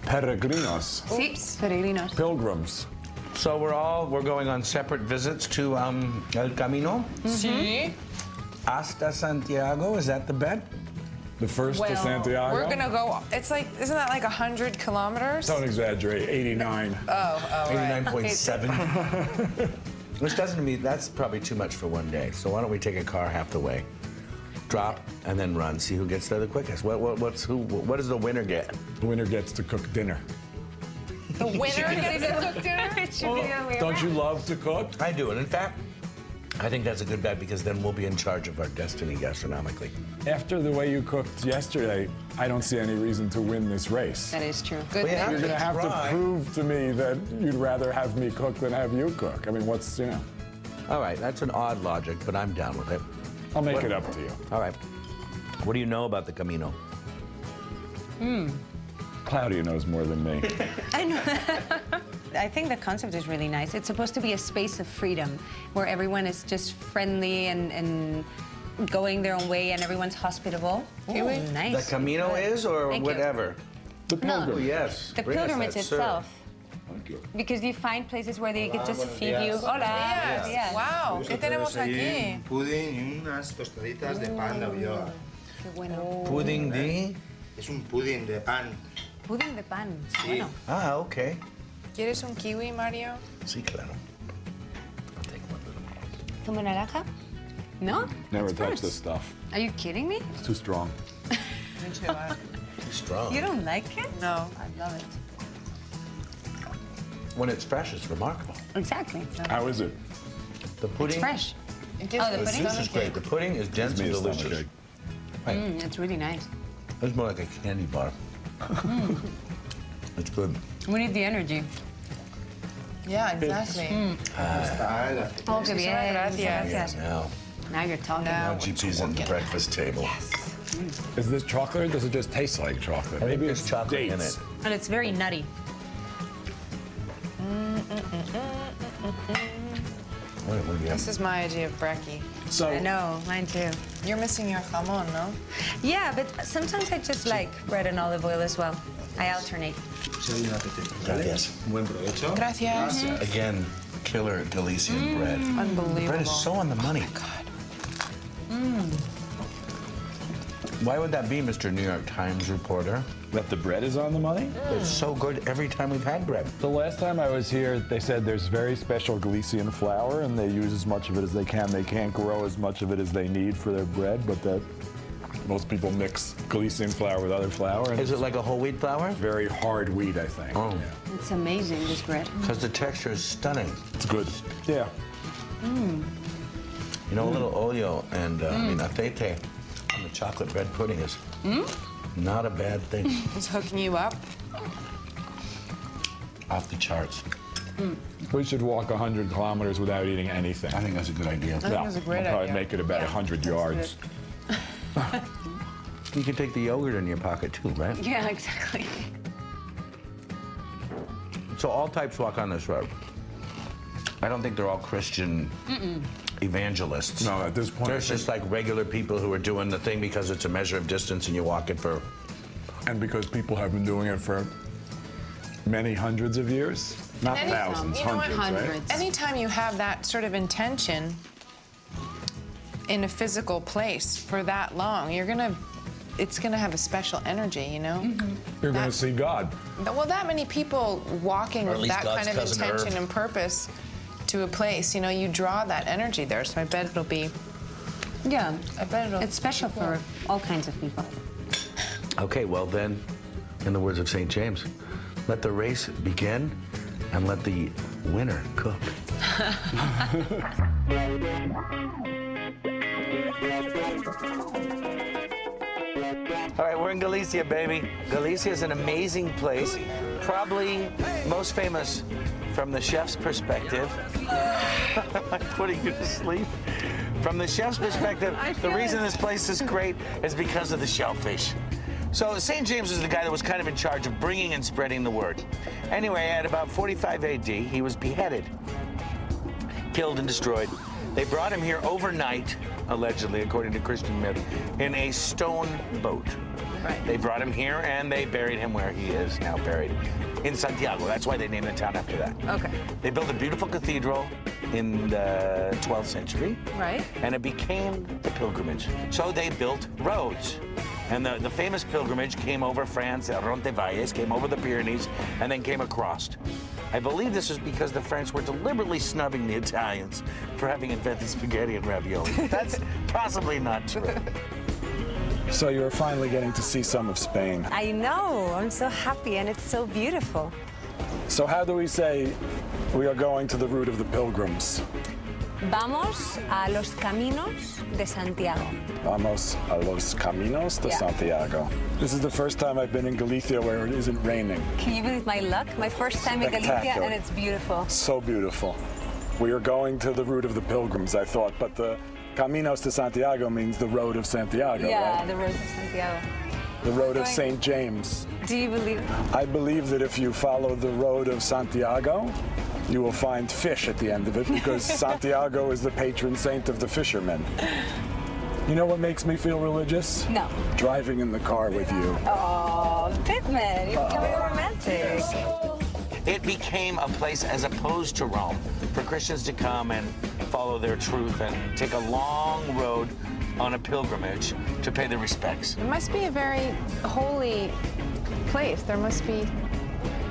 peregrinos. Sí, peregrinos. Pilgrims. So we're going on separate visits to El Camino. Sí. Hasta Santiago, is that the bet? The first to Santiago. We're gonna go. It's like, isn't that like 100 kilometers? Don't exaggerate. 89. Oh, right. 89.7. Which doesn't mean that's probably too much for one day. So why don't we take a car half the way, drop, and then run. See who gets there the quickest. What does the winner get? The winner gets to cook dinner. The winner gets to cook dinner? It should be the way Don't you love to cook? I do, and in fact, I think that's a good bet because then we'll be in charge of our destiny gastronomically. After the way you cooked yesterday, I don't see any reason to win this race. That is true. Good We have You're thing. gonna have Try. to prove to me that you'd rather have me cook than have you cook. I mean, what's, All right, that's an odd logic, but I'm down with it. I'll make it up to you. All right. What do you know about the Camino? Claudia knows more than me. I know. I think the concept is really nice. It's supposed to be a space of freedom where everyone is just friendly and going their own way and everyone's hospitable. Kiwi? Ooh, nice. The Camino is, or Thank you. whatever? The No. Oh, pilgrim. yes. The Bring us pilgrimage that, sir. itself. Thank you. Because you find places where they could just feed you. Yes. Hola. Yes. Yes. Wow. ¿Qué tenemos aquí? Un pudding y unas tostaditas de pan de avilloa. Qué bueno. Pudding de... Es un pudding de pan. Pudding de pan. Sí. Bueno. Ah, okay. ¿Quieres un kiwi, Mario? Sí, claro. I'll take one little. ¿Como naranja? No? Never It's touch worse. this stuff. Are you kidding me? It's too strong. Me too. Too strong. You don't like it? No. I love it. When it's fresh, it's remarkable. Exactly. How is it? The pudding... It's fresh. It gives Oh, the me pudding? This is great. The pudding is dense Gives me and a delicious. stomachache. Right. It's really nice. It's more like a candy bar. It's good. We need the energy. Yeah, exactly. Está el aceite. Oh, qué bien. Gracias. Now, Now you're talking. Now. GP's at the breakfast table. Is this chocolate or does it just taste like chocolate? I think Maybe there's it's chocolate in dates. it. And it's very nutty. What do you have? This is my idea of brekkie. So, I know, mine too. You're missing your jamon, no? Yeah, but sometimes I just like bread and olive oil as well. I alternate. Si hay un apetito. Gracias. Buen provecho. Gracias. Again, killer Galician bread. Unbelievable. Bread is so on the money. God. Why would that be, Mr. New York Times reporter? that the bread is on the money? It's so good every time we've had bread. The last time I was here, they said there's very special Galician flour, and they use as much of it as they can. They can't grow as much of it as they need for their bread, but that most people mix Galician flour with other flour. And Is it like a whole wheat flour? very hard wheat, I think. Oh. Yeah. It's amazing, this bread. Because the texture is stunning. It's good. Yeah. You know, a little oleo and I mean, aceite on the chocolate bread pudding is not a bad thing. He's hooking you up. Off the charts. We should walk 100 kilometers without eating anything. I think that's a good idea. I think that's a great I'll probably idea. make it about 100 yards. You can take the yogurt in your pocket too, right? Yeah, exactly. So all types walk on this road. I don't think they're all Christian evangelists. No, at this point, There's just like regular people who are doing the thing because it's a measure of distance and you walk it for... and because people have been doing it for many hundreds of years, not Any- thousands, you know what? hundreds, right? Anytime you have that sort of intention in a physical place for that long, it's gonna have a special energy, you know? You're going That- to see God. Well, that many people walking Or at with least that God's kind of cousin intention Irv. and purpose to a place, you know, you draw that energy there. So I bet it'll be, Yeah. I bet it'll. It's special for all kinds of people. Okay, well then, in the words of St. James, let the race begin and let the winner cook. All right, we're in Galicia, baby. Galicia is an amazing place, probably most famous from the chef's perspective. I'm putting you to sleep. From the chef's perspective, the reason this place is great is because of the shellfish. So St. James is the guy that was kind of in charge of bringing and spreading the word. Anyway, at about 45 AD, he was beheaded, killed and destroyed. They brought him here overnight, allegedly, according to Christian myth, in a stone boat. Right. They brought him here and they buried him where he is now buried, in Santiago. That's why they named the town after that. Okay. They built a beautiful cathedral in the 12th century. Right. And it became the pilgrimage. So they built roads. And the famous pilgrimage came over France, Roncesvalles, came over the Pyrenees, and then came across. I believe this was because the French were deliberately snubbing the Italians for having invented spaghetti and ravioli. That's possibly not true. So you're finally getting to see some of Spain. I know. I'm so happy, and it's so beautiful. So how do we say we are going to the route of the pilgrims? Vamos a los caminos de Santiago. Vamos a los caminos de Yeah. Santiago. This is the first time I've been in Galicia where it isn't raining. Can you believe my luck? My first time in Galicia, Spectacular. and it's beautiful. So beautiful. We are going to the route of the pilgrims, I thought, but the Caminos de Santiago means the road of Santiago, Yeah, right? the roads of Santiago. The road of going- St. James. Do you believe? I believe that if you follow the road of Santiago, you will find fish at the end of it because Santiago is the patron saint of the fishermen. You know what makes me feel religious? No. Driving in the car with you. Oh, Bittman, you're becoming romantic. It became a place, as opposed to Rome, for Christians to come and follow their truth and take a long road on a pilgrimage to pay their respects. It must be a very holy place. There must be.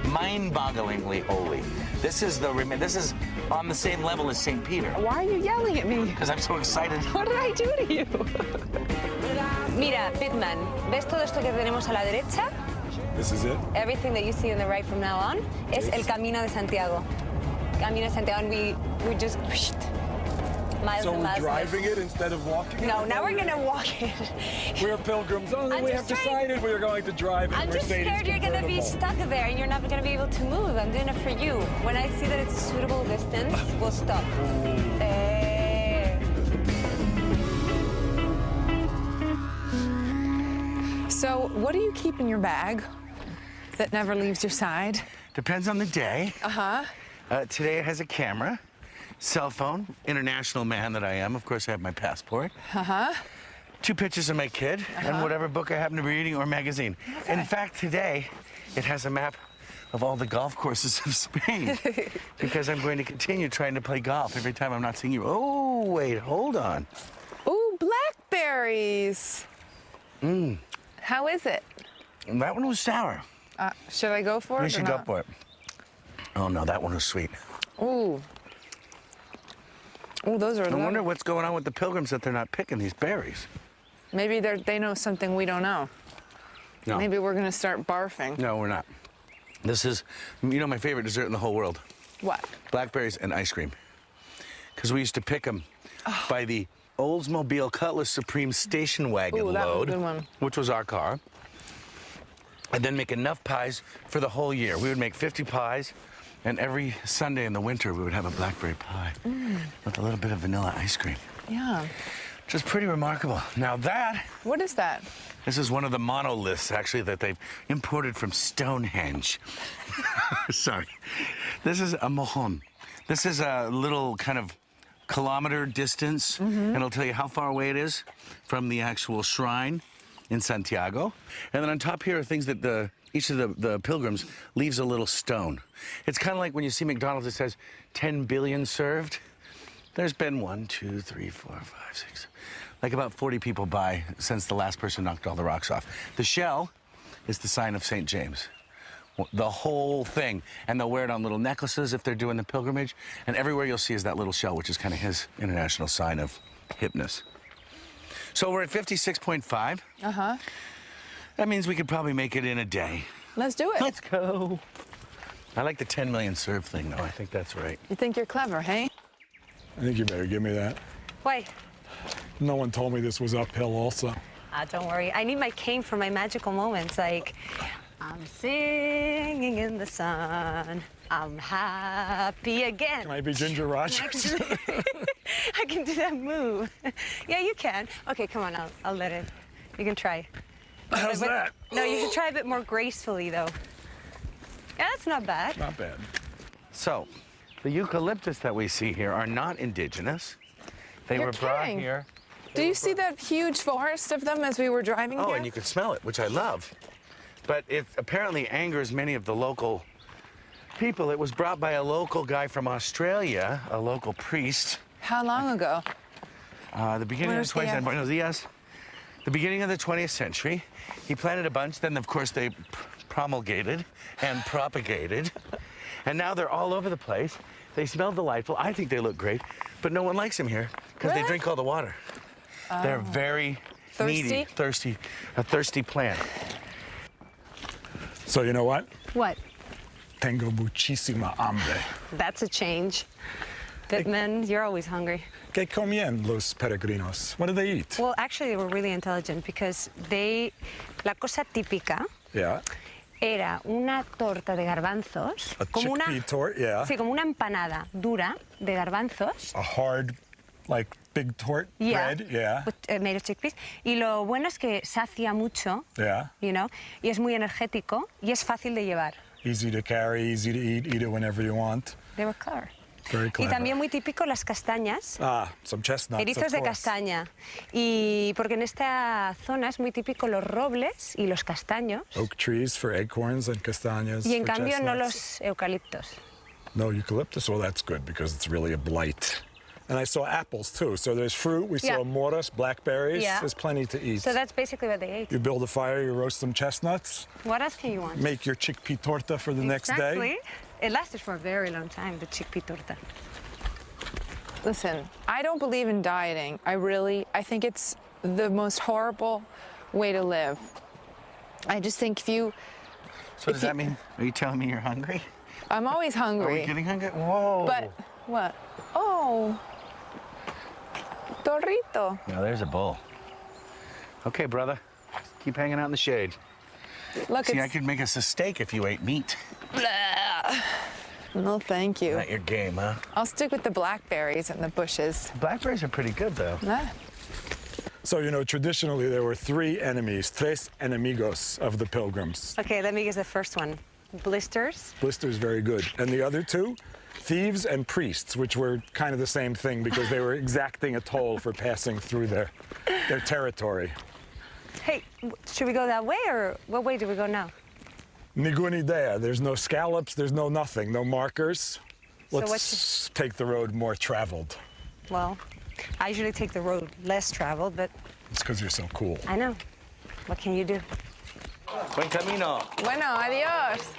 Mind-bogglingly holy. This is on the same level as St. Peter. Why are you yelling at me? Because I'm so excited. What did I do to you? Mira, Bittman, ¿ves todo esto que tenemos a la derecha? This is it? Everything that you see on the right from now on is El Camino de Santiago. Camino de Santiago, and we just miles So and we're miles. driving it instead of walking it? No, now we're gonna walk it. We're pilgrims. Oh, I'm we just have trying- decided we are going to drive it. I'm just scared you're gonna be stuck there and you're not gonna be able to move. I'm doing it for you. When I see that it's a suitable distance, we'll stop. So, what do you keep in your bag that never leaves your side? Depends on the day. Uh-huh. Today it has a camera, cell phone, international man that I am. Of course, I have my passport. Uh-huh. 2 pictures of my kid and whatever book I happen to be reading or magazine. In fact, today it has a map of all the golf courses of Spain because I'm going to continue trying to play golf every time I'm not seeing you. Oh, wait, hold on. Ooh, blackberries. How is it? That one was sour. Should I go for it? You or should go not? for it. Oh, no, that one was sweet. Ooh. Ooh, those are. I wonder lovely. what's going on with the pilgrims that they're not picking these berries. Maybe they know something we don't know. No. Maybe we're gonna start barfing. No, we're not. This is, you know, my favorite dessert in the whole world. What? Blackberries and ice cream. Because we used to pick them by the Oldsmobile Cutlass Supreme station wagon Ooh, that was a load, good one. which was our car, and then make enough pies for the whole year. We would make 50 pies, and every Sunday in the winter we would have a blackberry pie with a little bit of vanilla ice cream. Yeah. Which is pretty remarkable. Now that, What is that? this is one of the monoliths, actually, that they've imported from Stonehenge. Sorry. This is a mohon. This is a little kind of kilometer distance, and it'll tell you how far away it is from the actual shrine in Santiago. And then on top here are things that each of the pilgrims leaves a little stone. It's kind of like when you see McDonald's, it says 10 billion served. There's been 1, 2, 3, 4, 5, 6, like about 40 people by since the last person knocked all the rocks off. The shell is the sign of St. James. The whole thing. And they'll wear it on little necklaces if they're doing the pilgrimage. And everywhere you'll see is that little shell, which is kind of his international sign of hipness. So we're at 56.5. Uh-huh. That means we could probably make it in a day. Let's do it. Let's go. I like the 10 million serve thing, though. I think that's right. You think you're clever, hey? I think you better give me that. Why? No one told me this was uphill also. Don't worry. I need my cane for my magical moments, like I'm singing in the sun. I'm happy again. Can I be Ginger Rogers? I can do that move. Yeah, you can. Okay, come on. I'll let it. You can try. How's that? No, you should try a bit more gracefully, though. Yeah, that's not bad. Not bad. So, the eucalyptus that we see here are not indigenous. They You're were brought kidding. here Do you see that huge forest of them as we were driving Oh, here? and you could smell it, which I love. But it apparently angers many of the local people. It was brought by a local guy from Australia, a local priest. How long ago? The beginning Where's of the 20th he century. at? Buenos dias. The beginning of the 20th century. He planted a bunch. Then, of course, they promulgated and propagated. And now they're all over the place. They smell delightful. I think they look great. But no one likes them here because they Really? drink all the water. They're very needy, Thirsty? a thirsty plant. So you know what? What? Tengo muchísima hambre. That's a change. Bittman, you're always hungry. ¿Qué comían los peregrinos? What do they eat? Well, actually, they were really intelligent because la cosa típica Yeah. era una torta de garbanzos. A chickpea torte, yeah. Sí, como una empanada dura de garbanzos. A hard, like, big tort bread, yeah. With, made of chickpeas. Y lo bueno es que sacia mucho, Yeah. you know, y es muy energético y es fácil de llevar. Easy to carry, easy to eat it whenever you want. They were clever. Very Y clever. también muy típico las castañas. Ah, some chestnuts, Erizos of de course. castaña. Y porque en esta zona es muy típico los robles y los castaños. Oak trees for acorns and castañas Y en for cambio no chestnuts. los eucaliptos. No eucalyptus? Well, that's good because it's really a blight. And I saw apples too. So there's fruit. We saw Yeah. moras, blackberries. Yeah. There's plenty to eat. So that's basically what they ate. You build a fire, you roast some chestnuts, What else can you want? make your chickpea torta for the next Exactly. day. It lasted for a very long time, the chickpea torta. Listen, I don't believe in dieting. I think it's the most horrible way to live. I just think if you, So does that mean, are you telling me you're hungry? I'm always Are hungry. we getting hungry? Whoa. But what? Oh, torrito. Now there's a bull. Okay, brother. Keep hanging out in the shade. Look, See, I it's could make us a steak if you ate meat. no, thank you. Not your game, huh? I'll stick with the blackberries and the bushes. Blackberries are pretty good, though. Ah. So, you know, traditionally there were three enemies, tres enemigos of the pilgrims. Okay, let me guess the first one. Blisters. Blister's very good. And the other two, thieves and priests, which were kind of the same thing because they were exacting a toll for passing through their territory. Hey, should we go that way or what way do we go now? Ninguna idea. There's no scallops, there's no nothing, no markers. So Let's take the road more traveled. Well, I usually take the road less traveled, but It's because you're so cool. I know. What can you do? Buen camino. Bueno, adios.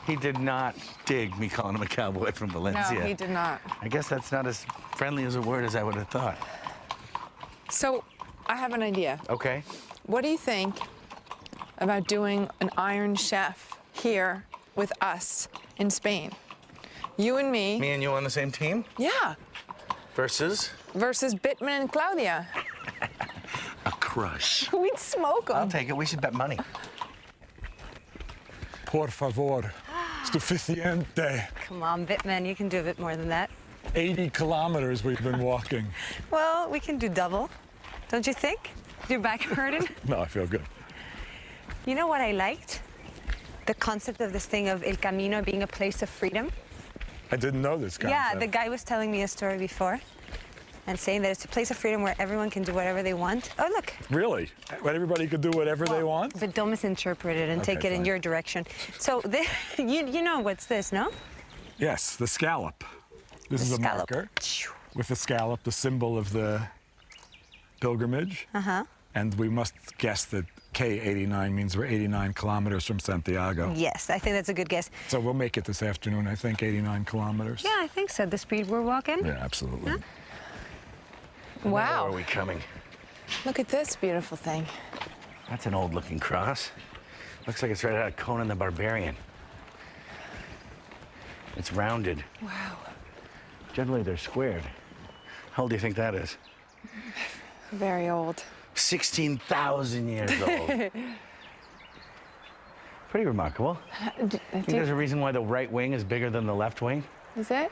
He did not dig me calling him a cowboy from No, Valencia. he did not. I guess that's not as friendly as a word as I would have thought. So, I have an idea. Okay. What do you think about doing an Iron Chef here with us in Spain? You and me. Me and you on the same team? Yeah. Versus Versus Bittman and Claudia. a crush. We'd smoke I'll them. take it. We should bet money. Por favor. Suficiente. Come on, Bittman, you can do a bit more than that. 80 kilometers we've been walking. Well, we can do double, don't you think? Your back hurting? No, I feel good. You know what I liked? The concept of this thing of El Camino being a place of freedom. I didn't know this concept. Yeah, the guy was telling me a story before and saying that it's a place of freedom where everyone can do whatever they want. Oh, look. Really? When everybody could do whatever they want? But don't misinterpret it and Okay, take it in fine. your direction. So you know what's this, no? Yes, the scallop. This is a Scallop. marker with the scallop, the symbol of the pilgrimage. Uh-huh. And we must guess that K89 means we're 89 kilometers from Santiago. Yes, I think that's a good guess. So we'll make it this afternoon, I think, 89 kilometers. Yeah, I think so. The speed we're walking. Yeah, absolutely. Where Wow. are we coming? Look at this beautiful thing. That's an old-looking cross. Looks like it's right out of Conan the Barbarian. It's rounded. Wow. Generally, they're squared. How old do you think that is? Very old. 16,000 years old. Pretty remarkable. Think there's a reason why the right wing is bigger than the left wing? Is it?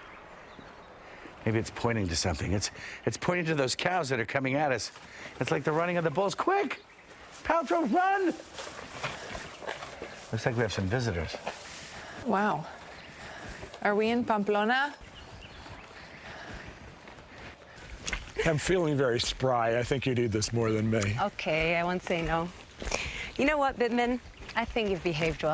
Maybe it's pointing to something. It's pointing to those cows that are coming at us. It's like the running of the bulls. Quick! Paltrow, run! Looks like we have some visitors. Wow. Are we in Pamplona? I'm feeling very spry. I think you need this more than me. Okay, I won't say no. You know what, Bittman? I think you've behaved well.